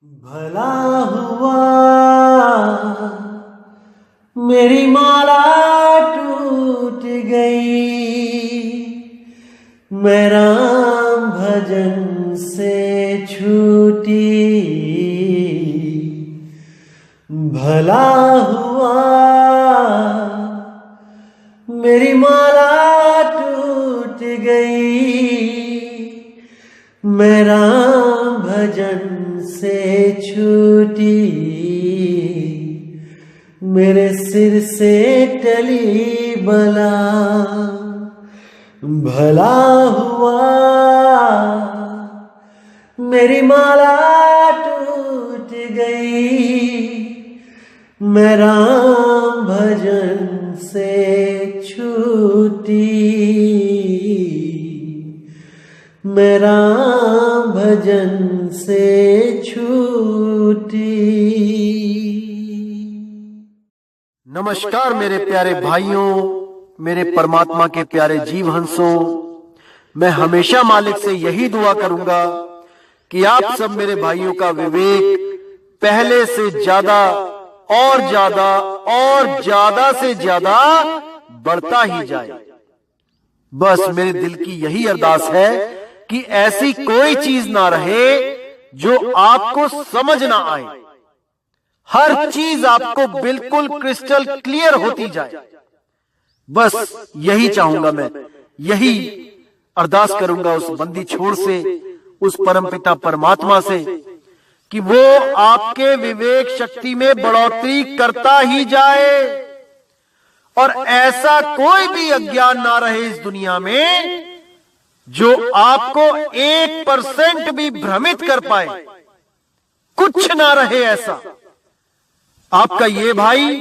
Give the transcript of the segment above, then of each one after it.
भला हुआ मेरी माला टूट गई, मैं राम भजन से छूटी। भला हुआ मेरी माला टूट गई, मैं राम भजन से छूटी। मेरे सिर से टली बला, भला हुआ मेरी माला टूट गई, मैं राम भजन से छूटी। मैं राम भजन से छूटी। नमस्कार मेरे प्यारे भाइयों, मेरे परमात्मा के प्यारे जीव हंसों। मैं हमेशा मालिक से यही दुआ करूंगा कि आप सब मेरे भाइयों का विवेक पहले से ज्यादा और ज्यादा और ज्यादा से ज्यादा बढ़ता ही जाए। बस मेरे दिल की यही अरदास है कि ऐसी कोई चीज ना रहे जो आपको समझ ना आए। हर चीज आपको बिल्कुल क्रिस्टल क्लियर होती जाए। बस यही चाहूंगा मैं, यही अरदास करूंगा उस बंदी छोड़ से, उस परमपिता परमात्मा से कि वो आपके विवेक शक्ति में बढ़ोतरी करता ही जाए और ऐसा कोई भी अज्ञान ना रहे इस दुनिया में जो आपको 1% भी भ्रमित कर पाए। कुछ ना रहे ऐसा। आपका ये भाई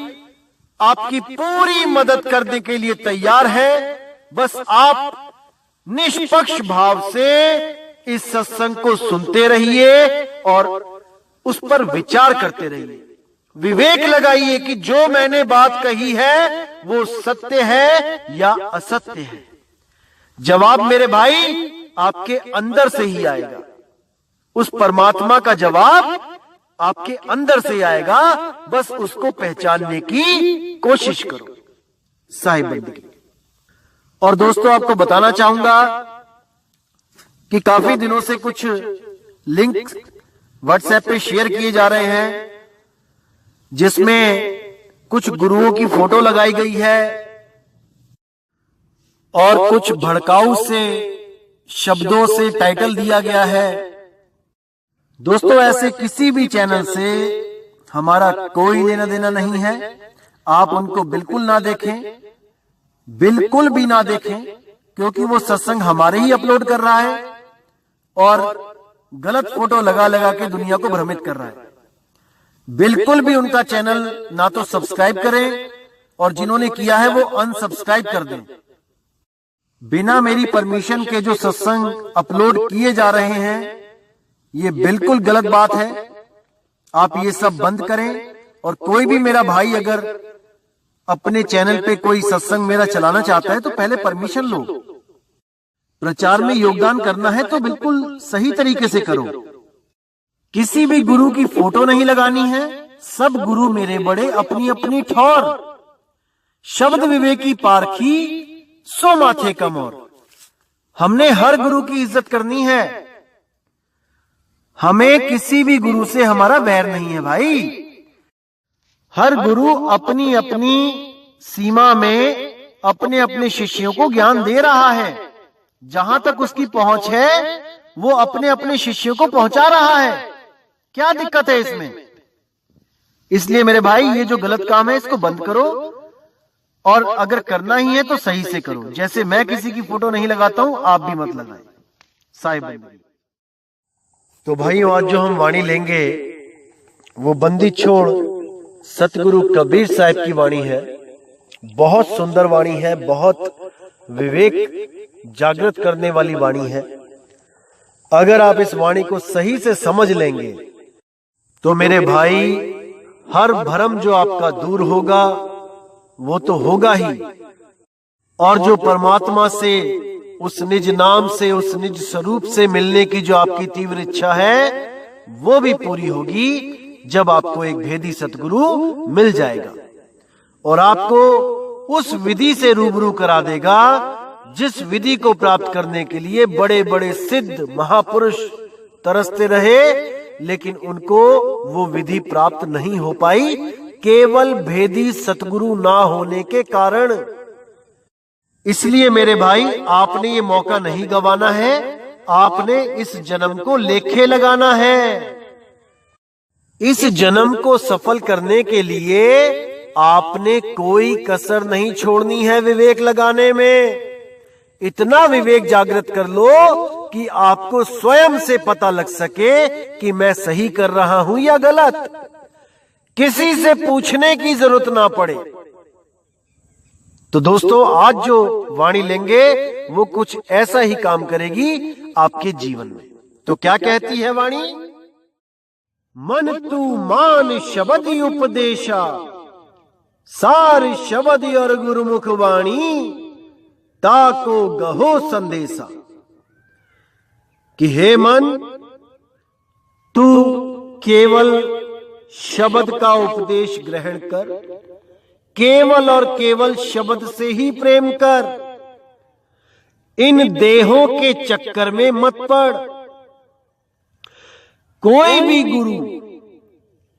आपकी पूरी मदद करने के लिए तैयार है। बस आप निष्पक्ष भाव से इस सत्संग को सुनते रहिए और उस पर विचार करते रहिए। विवेक लगाइए कि जो मैंने बात कही है वो सत्य है या असत्य है। जवाब मेरे भाई आपके अंदर से ही आएगा। उस परमात्मा का जवाब आपके अंदर से आएगा। बस उसको पहचानने की कोशिश करो। साहिब बंदगी। और दोस्तों, आपको बताना चाहूंगा कि काफी दिनों से कुछ लिंक व्हाट्सएप पे शेयर किए जा रहे हैं जिसमें कुछ गुरुओं की फोटो लगाई गई है और कुछ भड़काऊ से शब्दों से टाइटल दिया गया है। दोस्तों, ऐसे किसी भी चैनल से हमारा कोई लेना देना नहीं है। आप उनको बिल्कुल ना देखें, बिल्कुल भी ना देखें, क्योंकि वो सत्संग हमारे ही अपलोड कर रहा है और गलत फोटो लगा लगा के दुनिया को भ्रमित कर रहा है। बिल्कुल भी उनका चैनल ना तो सब्सक्राइब करें और जिन्होंने किया है वो अनसब्सक्राइब कर दें। बिना मेरी परमिशन के जो सत्संग अपलोड किए जा रहे हैं ये बिल्कुल गलत बात है। आप ये सब बंद करें। और कोई भी मेरा भाई अगर अपने चैनल पे कोई सत्संग मेरा चलाना चाहता है तो पहले परमिशन लो। प्रचार में योगदान करना है तो बिल्कुल सही तरीके से करो। किसी भी गुरु की फोटो नहीं लगानी है। सब गुरु मेरे बड़े अपनी अपनी ठौर। शब्द विवेकी पारखी सो माथे कम और। हमने हर गुरु की इज्जत करनी है। हमें किसी भी गुरु से हमारा वैर नहीं है भाई। हर गुरु अपनी अपनी सीमा में अपने अपने शिष्यों को ज्ञान दे रहा है। जहां तक उसकी पहुंच है वो अपने अपने शिष्यों को पहुंचा रहा है। क्या दिक्कत है इसमें? इसलिए मेरे भाई ये जो गलत काम है इसको बंद करो और अगर करना ही है तो सही से करो। जैसे मैं किसी की फोटो नहीं लगाता हूं, आप भी मत लगाएं। साहिब। तो भाइयों, आज जो हम वाणी लेंगे वो बंदी छोड़ सतगुरु कबीर साहब की वाणी है। बहुत सुंदर वाणी है, बहुत विवेक जागृत करने वाली वाणी है। अगर आप इस वाणी को सही से समझ लेंगे तो मेरे भाई हर भ्रम जो आपका दूर होगा वो तो होगा ही, और जो परमात्मा से उस निज नाम से, उस निज स्वरूप से मिलने की जो आपकी तीव्र इच्छा है वो भी पूरी होगी जब आपको एक भेदी सतगुरु मिल जाएगा और आपको उस विधि से रूबरू करा देगा जिस विधि को प्राप्त करने के लिए बड़े बड़े सिद्ध महापुरुष तरसते रहे, लेकिन उनको वो विधि प्राप्त नहीं हो पाई केवल भेदी सतगुरु ना होने के कारण। इसलिए मेरे भाई, आपने ये मौका नहीं गंवाना है, आपने इस जन्म को लेखे लगाना है। इस जन्म को सफल करने के लिए आपने कोई कसर नहीं छोड़नी है विवेक लगाने में। इतना विवेक जागृत कर लो कि आपको स्वयं से पता लग सके कि मैं सही कर रहा हूं या गलत, किसी से पूछने की जरूरत ना पड़े। तो दोस्तों, आज जो वाणी लेंगे वो कुछ ऐसा ही काम करेगी आपके जीवन में। तो क्या कहती है वाणी? मन तू मान शब्द उपदेशा, सार शब्द और गुरुमुख वाणी, ताको गहो संदेशा। कि हे मन, तू केवल शब्द का उपदेश ग्रहण कर, केवल और केवल शब्द से ही प्रेम कर, इन देहों के चक्कर में मत पड़। कोई भी गुरु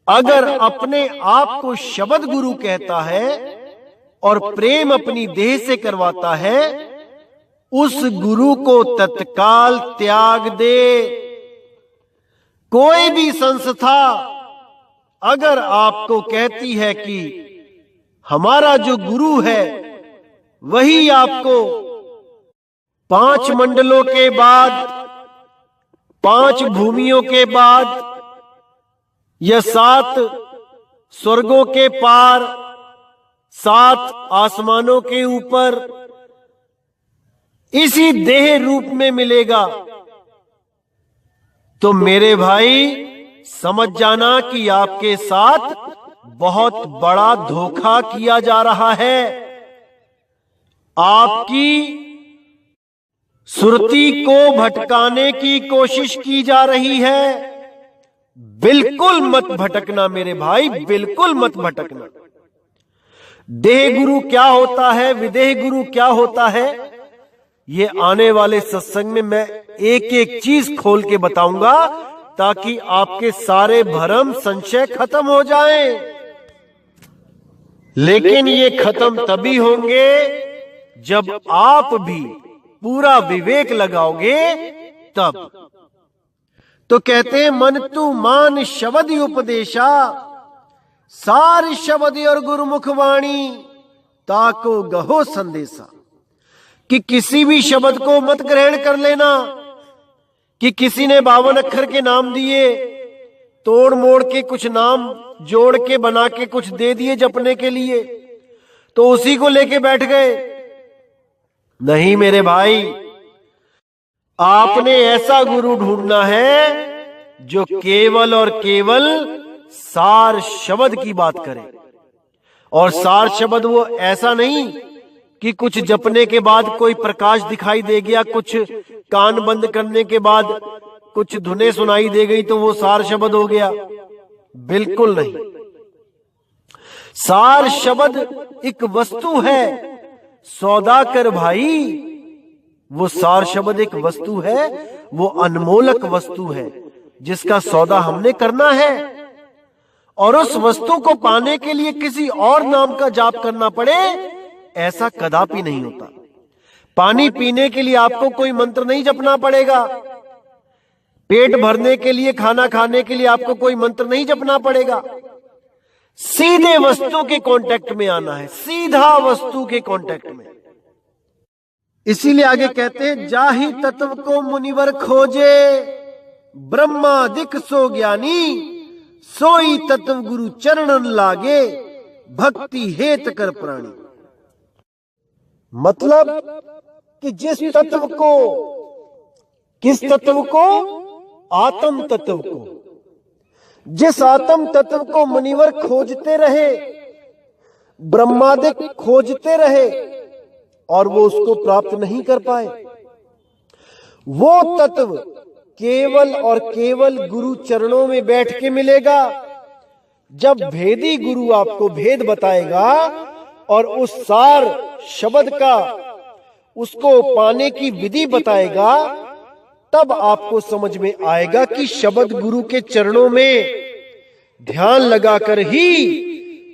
अगर अपने आप को शब्द गुरु कहता है और प्रेम अपनी देह से करवाता है, उस गुरु को तत्काल त्याग दे। कोई भी संस्था अगर आपको कहती है कि हमारा जो गुरु है वही आपको 5 मंडलों के बाद, 5 भूमियों के बाद या 7 स्वर्गों के पार, 7 आसमानों के ऊपर इसी देह रूप में मिलेगा, तो मेरे भाई समझ जाना कि आपके साथ बहुत बड़ा धोखा किया जा रहा है। आपकी सुरती को भटकाने की कोशिश की जा रही है। बिल्कुल मत भटकना मेरे भाई, बिल्कुल मत भटकना। देह गुरु क्या होता है, विदेह गुरु क्या होता है, ये आने वाले सत्संग में मैं एक एक चीज खोल के बताऊंगा ताकि आपके सारे भ्रम संशय खत्म हो जाएं। लेकिन ये खत्म तभी होंगे जब आप भी पूरा विवेक लगाओगे तब। तो कहते हैं मन तू मान शब्द उपदेशा, सार शब्द और गुरुमुख वाणी, ताको गहो संदेशा। कि किसी भी शब्द को मत ग्रहण कर लेना कि किसी ने 52 अक्षर के नाम दिए, तोड़ मोड़ के कुछ नाम जोड़ के बना के कुछ दे दिए जपने के लिए, तो उसी को लेके बैठ गए। नहीं मेरे भाई, आपने ऐसा गुरु ढूंढना है जो केवल और केवल सार शब्द की बात करे। और सार शब्द वो ऐसा नहीं कि कुछ जपने के बाद कोई प्रकाश दिखाई दे गया, कुछ कान बंद करने के बाद कुछ धुनें सुनाई दे गई तो वो सार शब्द हो गया। बिल्कुल नहीं। सार शब्द एक वस्तु है, सौदा कर भाई। वो सार शब्द एक वस्तु है, वो अनमोलक वस्तु है जिसका सौदा हमने करना है। और उस वस्तु को पाने के लिए किसी और नाम का जाप करना पड़े, ऐसा कदापि नहीं होता। पानी पीने के लिए आपको कोई मंत्र नहीं जपना पड़ेगा, पेट भरने के लिए, खाना खाने के लिए आपको कोई मंत्र नहीं जपना पड़ेगा। सीधे वस्तु के कांटेक्ट में आना है, सीधा वस्तु के कांटेक्ट में। इसीलिए आगे कहते हैं, जाहि तत्व को मुनिवर खोजे, ब्रह्मादिक सो ज्ञानी, सोई तत्व गुरु चरणन लागे, भक्ति हेत कर प्राणी। मतलब कि जिस तत्व को, किस तत्व को? आत्म तत्व को। जिस आत्म तत्व को मुनिवर खोजते रहे, ब्रह्मादिक खोजते रहे और वो उसको प्राप्त नहीं कर पाए, वो तत्व केवल और केवल गुरु चरणों में बैठ के मिलेगा। जब भेदी गुरु आपको भेद बताएगा और उस सार शब्द का उसको पाने की विधि बताएगा, तब आपको समझ में आएगा कि शब्द गुरु के चरणों में ध्यान लगाकर ही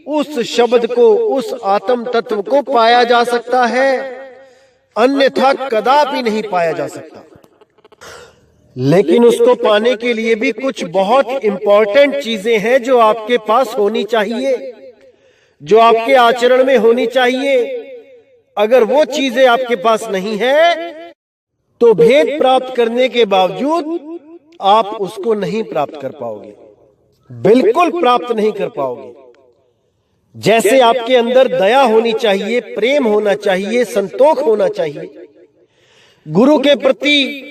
उस शब्द को, उस आत्म तत्व को पाया जा सकता है, अन्यथा कदापि नहीं पाया जा सकता। लेकिन उसको पाने के लिए भी कुछ बहुत इंपॉर्टेंट चीजें हैं जो आपके पास होनी चाहिए, जो आपके आचरण में होनी चाहिए। अगर वो चीजें आपके पास नहीं है तो भेद प्राप्त करने के बावजूद आप उसको नहीं प्राप्त कर पाओगे, बिल्कुल प्राप्त नहीं कर पाओगे। जैसे आपके अंदर दया होनी चाहिए, प्रेम होना चाहिए, संतोष होना चाहिए, गुरु के प्रति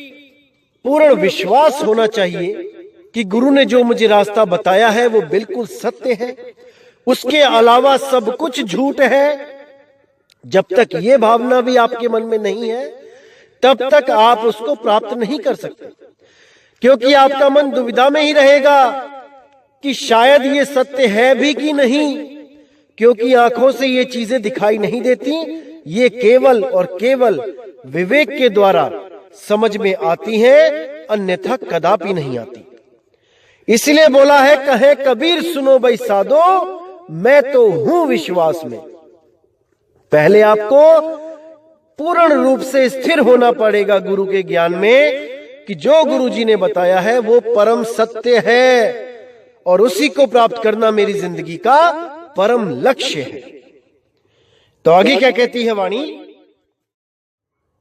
पूर्ण विश्वास होना चाहिए कि गुरु ने जो मुझे रास्ता बताया है वो बिल्कुल सत्य है, उसके अलावा सब कुछ झूठ है। जब तक ये भावना भी आपके मन में नहीं है तब तक आप उसको प्राप्त नहीं कर सकते, क्योंकि आपका मन दुविधा में ही रहेगा कि शायद ये सत्य है भी कि नहीं, क्योंकि आंखों से ये चीजें दिखाई नहीं देती, ये केवल और केवल विवेक के द्वारा समझ में आती हैं, अन्यथा कदापि नहीं आती। इसलिए बोला है, कहे कबीर सुनो भाई साधो, मैं तो हूं विश्वास में। पहले आपको पूर्ण रूप से स्थिर होना पड़ेगा गुरु के ज्ञान में कि जो गुरु जी ने बताया है वो परम सत्य है और उसी को प्राप्त करना मेरी जिंदगी का परम लक्ष्य है। तो आगे क्या कहती है वाणी?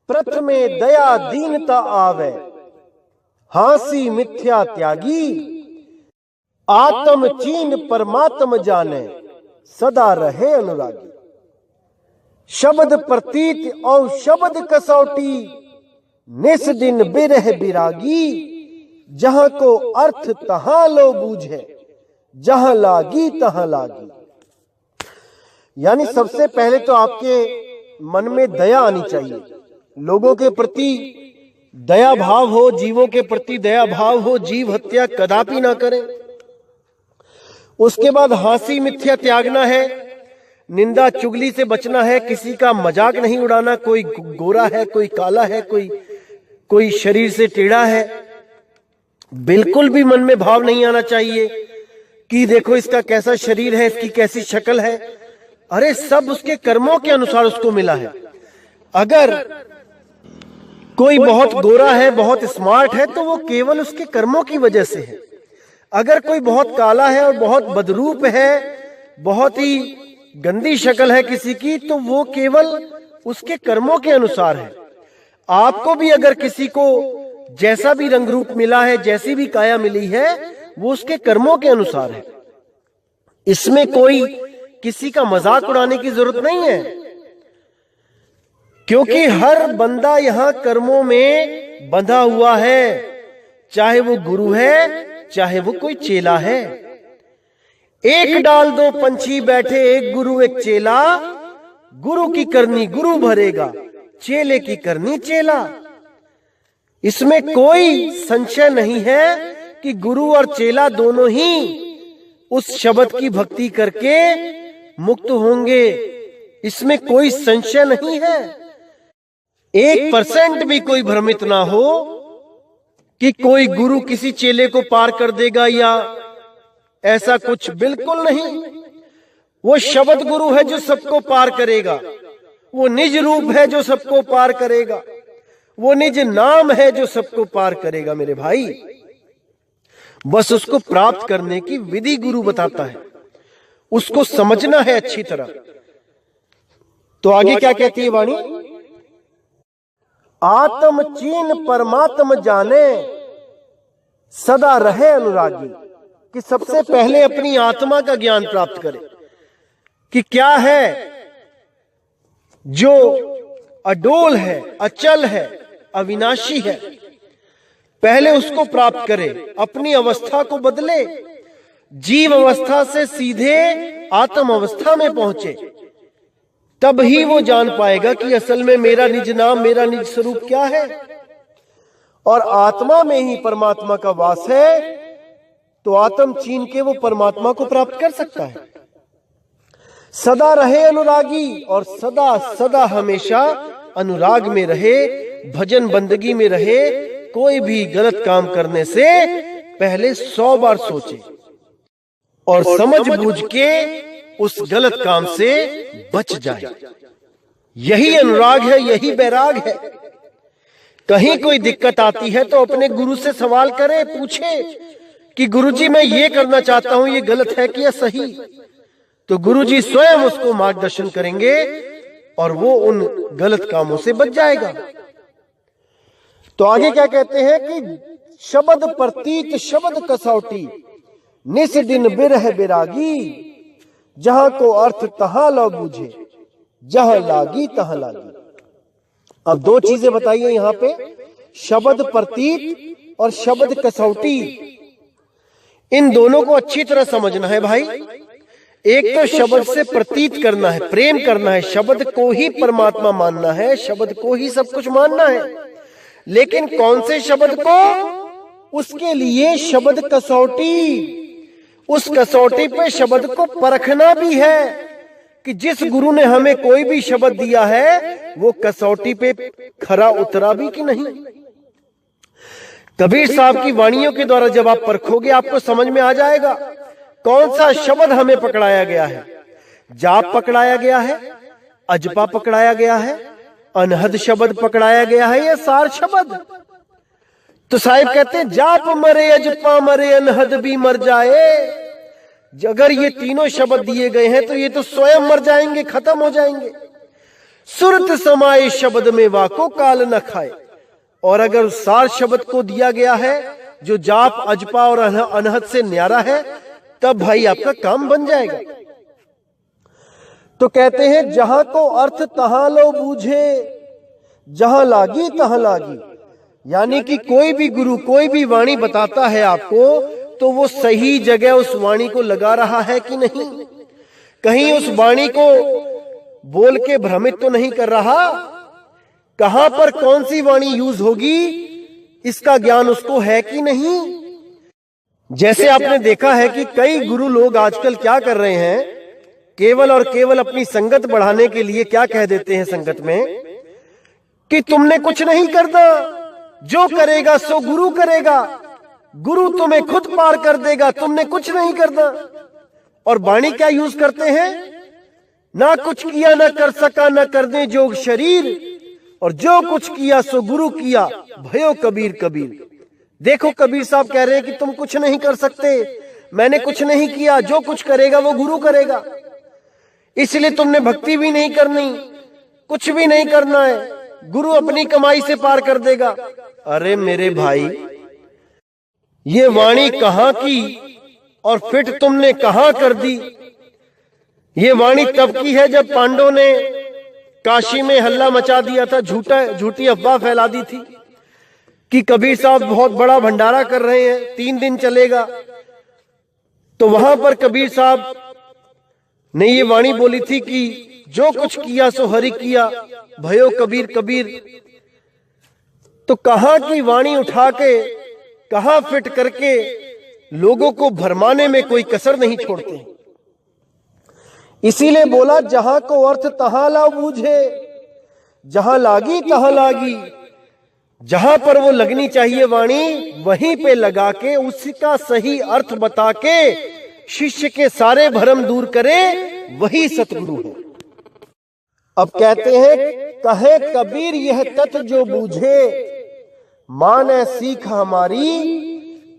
प्रथमे दया दीनता आवे, हांसी मिथ्या त्यागी, आत्म चीन परमात्म जाने, सदा रहे अनुरागी। शब्द प्रतीत और शब्द कसौटी, निस दिन बिरह बिरागी, जहां को अर्थ तहां लो बूझे, जहां लागी तहां लागी। यानी सबसे पहले तो आपके मन में दया आनी चाहिए, लोगों के प्रति दया भाव हो, जीवों के प्रति दया भाव हो, जीव हत्या कदापि ना करें। उसके बाद हांसी मिथ्या त्यागना है, निंदा चुगली से बचना है, किसी का मजाक नहीं उड़ाना, कोई गोरा है, कोई काला है, कोई शरीर से टेढ़ा है, बिल्कुल भी मन में भाव नहीं आना चाहिए कि देखो इसका कैसा शरीर है, इसकी कैसी शक्ल है। अरे सब उसके कर्मों के अनुसार उसको मिला है। अगर कोई बहुत गोरा है, बहुत स्मार्ट है, तो वो केवल उसके कर्मों की वजह से है। अगर कोई बहुत काला है और बहुत बदरूप है, बहुत ही गंदी शक्ल है किसी की, तो वो केवल उसके कर्मों के अनुसार है। आपको भी अगर किसी को जैसा भी रंग रूप मिला है, जैसी भी काया मिली है, वो उसके कर्मों के अनुसार है। इसमें कोई किसी का मजाक उड़ाने की जरूरत नहीं है, क्योंकि हर बंदा यहां कर्मों में बंधा हुआ है, चाहे वो गुरु है, चाहे वो कोई चेला है। एक डाल दो पंछी बैठे, एक गुरु एक चेला, गुरु की करनी गुरु भरेगा, चेले की करनी चेला। इसमें कोई संशय नहीं है कि गुरु और चेला दोनों ही उस शब्द की भक्ति करके मुक्त होंगे, इसमें कोई संशय नहीं है। 1% भी कोई भ्रमित ना हो कि कोई गुरु किसी चेले को पार कर देगा या ऐसा कुछ, बिल्कुल नहीं। वो शब्द गुरु है जो सबको पार करेगा, वो निज रूप है जो सबको पार करेगा, वो निज नाम है जो सबको पार करेगा मेरे भाई। बस उसको प्राप्त करने की विधि गुरु बताता है, उसको समझना है अच्छी तरह। तो आगे क्या कहती है वाणी? आत्म चीन परमात्म जाने, सदा रहे अनुरागी। कि सबसे पहले अपनी आत्मा का ज्ञान प्राप्त करें कि क्या है जो अडोल है, अचल है, अविनाशी है। पहले उसको प्राप्त करे, अपनी अवस्था को बदले, जीव अवस्था से सीधे आत्म अवस्था में पहुंचे, तब ही वो जान पाएगा कि असल में मेरा निज नाम, मेरा निज स्वरूप क्या है। और आत्मा में ही परमात्मा का वास है, तो आत्म छीन के वो परमात्मा को प्राप्त कर सकता है। सदा रहे अनुरागी और सदा सदा हमेशा अनुराग में रहे, भजन बंदगी में रहे। कोई भी गलत काम करने से पहले 100 बार सोचे और समझ बूझ के उस गलत काम से बच जाए। यही अनुराग है, यही बैराग है। कहीं कोई दिक्कत आती है तो अपने गुरु से सवाल करे, पूछे कि गुरुजी मैं ये करना चाहता हूं, ये गलत है कि या सही। तो गुरुजी स्वयं उसको मार्गदर्शन करेंगे और वो उन गलत कामों से बच जाएगा। तो आगे क्या कहते हैं कि शब्द प्रतीत शब्द कसौटी, निस दिन बिरह बिरागी, जहां को अर्थ तहां लो बूझे, जहां लागी तहां लागी। अब 2 चीजें बताइए यहां पे, शब्द प्रतीत और शब्द कसौटी। इन दोनों को अच्छी तरह समझना है भाई। एक तो शब्द से प्रतीत करना है, प्रेम करना है, शब्द को ही परमात्मा मानना है, शब्द को ही सब कुछ मानना है। लेकिन कौन से शब्द को? उसके लिए शब्द कसौटी, उस कसौटी पे शब्द को परखना भी है कि जिस गुरु ने हमें कोई भी शब्द दिया है वो कसौटी पे खरा उतरा भी कि नहीं। कबीर साहब की वाणियों के द्वारा जब आप परखोगे आपको समझ में आ जाएगा कौन सा शब्द हमें पकड़ाया गया है। जाप पकड़ाया गया है, अजपा पकड़ाया गया है, अनहद शब्द पकड़ाया गया है या सार शब्द। तो साहिब कहते हैं जाप मरे, अजपा मरे, अनहद भी मर जाए। अगर ये तीनों शब्द दिए गए हैं तो ये तो स्वयं मर जाएंगे, खत्म हो जाएंगे। सुरत समाये शब्द में वाको काल न खाए। और अगर सार शब्द को दिया गया है जो जाप अजपा और अनहद से न्यारा है, तब भाई आपका काम बन जाएगा। तो कहते हैं जहां को अर्थ तहां लो बूझे, जहां लागी तहां लागी। यानी कि कोई भी गुरु कोई भी वाणी बताता है आपको तो वो सही जगह उस वाणी को लगा रहा है कि नहीं, कहीं उस वाणी को बोल के भ्रमित तो नहीं कर रहा। कहां पर कौन सी वाणी यूज होगी इसका ज्ञान उसको है कि नहीं। जैसे आपने देखा है कि कई गुरु लोग आजकल क्या कर रहे हैं, केवल और केवल अपनी संगत बढ़ाने के लिए क्या कह देते हैं संगत में कि तुमने कुछ नहीं करना, जो करेगा सो गुरु करेगा, गुरु तुम्हें खुद पार कर देगा, तुमने कुछ नहीं करना। और वाणी क्या यूज करते हैं, ना कुछ किया ना कर सका ना करने जोग शरीर, और जो कुछ किया सो गुरु किया, भयो कबीर कबीर। देखो कबीर साहब कह रहे हैं कि तुम कुछ नहीं कर सकते, मैंने कुछ नहीं किया, जो कुछ करेगा वो गुरु करेगा, इसलिए तुमने भक्ति भी नहीं करनी, कुछ भी नहीं करना है, गुरु अपनी कमाई से पार कर देगा। अरे मेरे भाई, ये वाणी कहां की और फिट तुमने कहां कर दी। ये वाणी तब की है जब पांडवों ने काशी में हल्ला मचा दिया था, झूठी अफवाह फैला दी थी कि कबीर साहब बहुत बड़ा भंडारा कर रहे हैं, 3 दिन चलेगा। तो वहां पर कबीर साहब ने ये वाणी बोली थी कि जो कुछ किया सो हरि किया, भयो कबीर कबीर। तो कहां की वाणी उठा के कहां फिट करके लोगों को भरमाने में कोई कसर नहीं छोड़ते। इसीलिए बोला जहां को अर्थ तहां ला बूझे, जहां लागी तहां लागी। जहां पर वो लगनी चाहिए वाणी वहीं पे लगा के उसका सही अर्थ बता के शिष्य के सारे भ्रम दूर करे, वही सतगुरु है। अब कहते हैं कहे कबीर यह तत्व जो बूझे, माने सीख हमारी,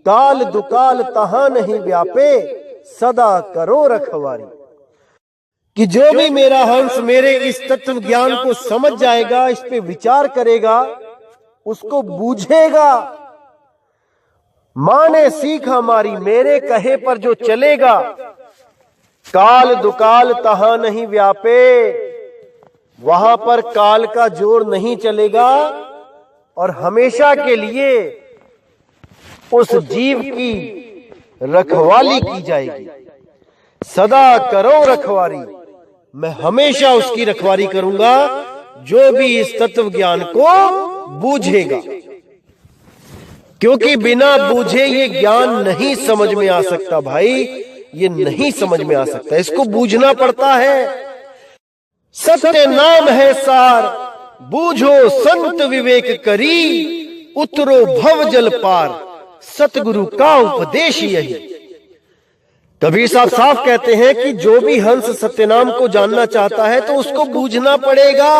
काल दुकाल तहां नहीं व्यापे, सदा करो रखवारी। कि जो भी मेरा हंस मेरे इस तत्व ज्ञान को समझ जाएगा, इस पे विचार करेगा, उसको बूझेगा, माने सीख हमारी, मेरे कहे पर जो चलेगा, काल दुकाल तहां नहीं व्यापे, वहां पर काल का जोर नहीं चलेगा और हमेशा के लिए उस जीव की रखवाली की जाएगी। सदा करो रखवारी, मैं हमेशा उसकी रखवारी करूंगा जो भी इस तत्व ज्ञान को बूझेगा। क्योंकि बिना बूझे ये ज्ञान नहीं समझ में आ सकता भाई, ये नहीं समझ में आ सकता, इसको बूझना पड़ता है। सत्य नाम है सार, बूझो संत विवेक करी, उतरो भव जल पार, सतगुरु का उपदेश यही। कबीर साहब साफ कहते हैं कि जो भी हंस सत्यनाम को जानना चाहता है तो उसको बूझना पड़ेगा।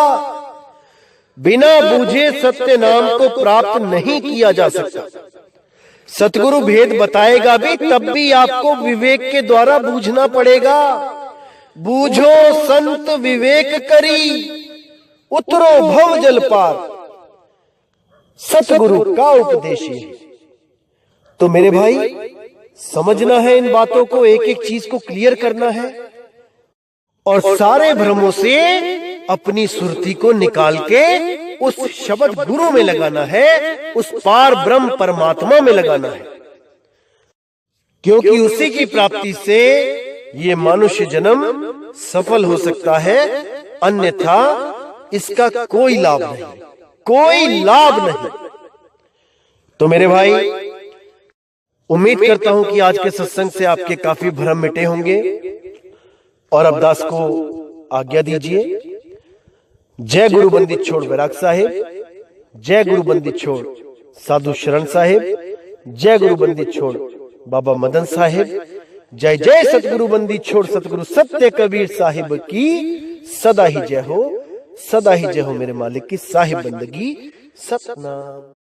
बिना बूझे सत्य नाम को प्राप्त नहीं किया जा सकता। सतगुरु भेद बताएगा भी, तब भी आपको विवेक के द्वारा बूझना पड़ेगा। बूझो संत विवेक करी, उतरो भव जल पार, सतगुरु का उपदेश है। तो मेरे भाई समझना है इन बातों को, एक एक चीज को क्लियर करना है और सारे भ्रमों से अपनी सुरती को निकाल के उस शब्द गुरु में लगाना है, उस पार ब्रह्म परमात्मा में लगाना है, क्योंकि उसी की प्राप्ति से ये मनुष्य जन्म सफल हो सकता है, अन्यथा इसका कोई लाभ नहीं, कोई लाभ नहीं। तो मेरे भाई उम्मीद करता हूं कि आज के सत्संग से आपके काफी भ्रम मिटे होंगे और अब दास को आज्ञा दीजिए। जय गुरु बंदित छोड़ वैराग साहिब, जय गुरु बंदित छोड़ साधु शरण साहिब, जय गुरु बंदित छोड़ बाबा मदन साहिब, जय जय सतगुरु बंदित छोड़ सतगुरु सत्य कबीर साहिब की सदा ही जय हो, सदा ही जय हो मेरे मालिक की साहिब बंदगी। सतनाम।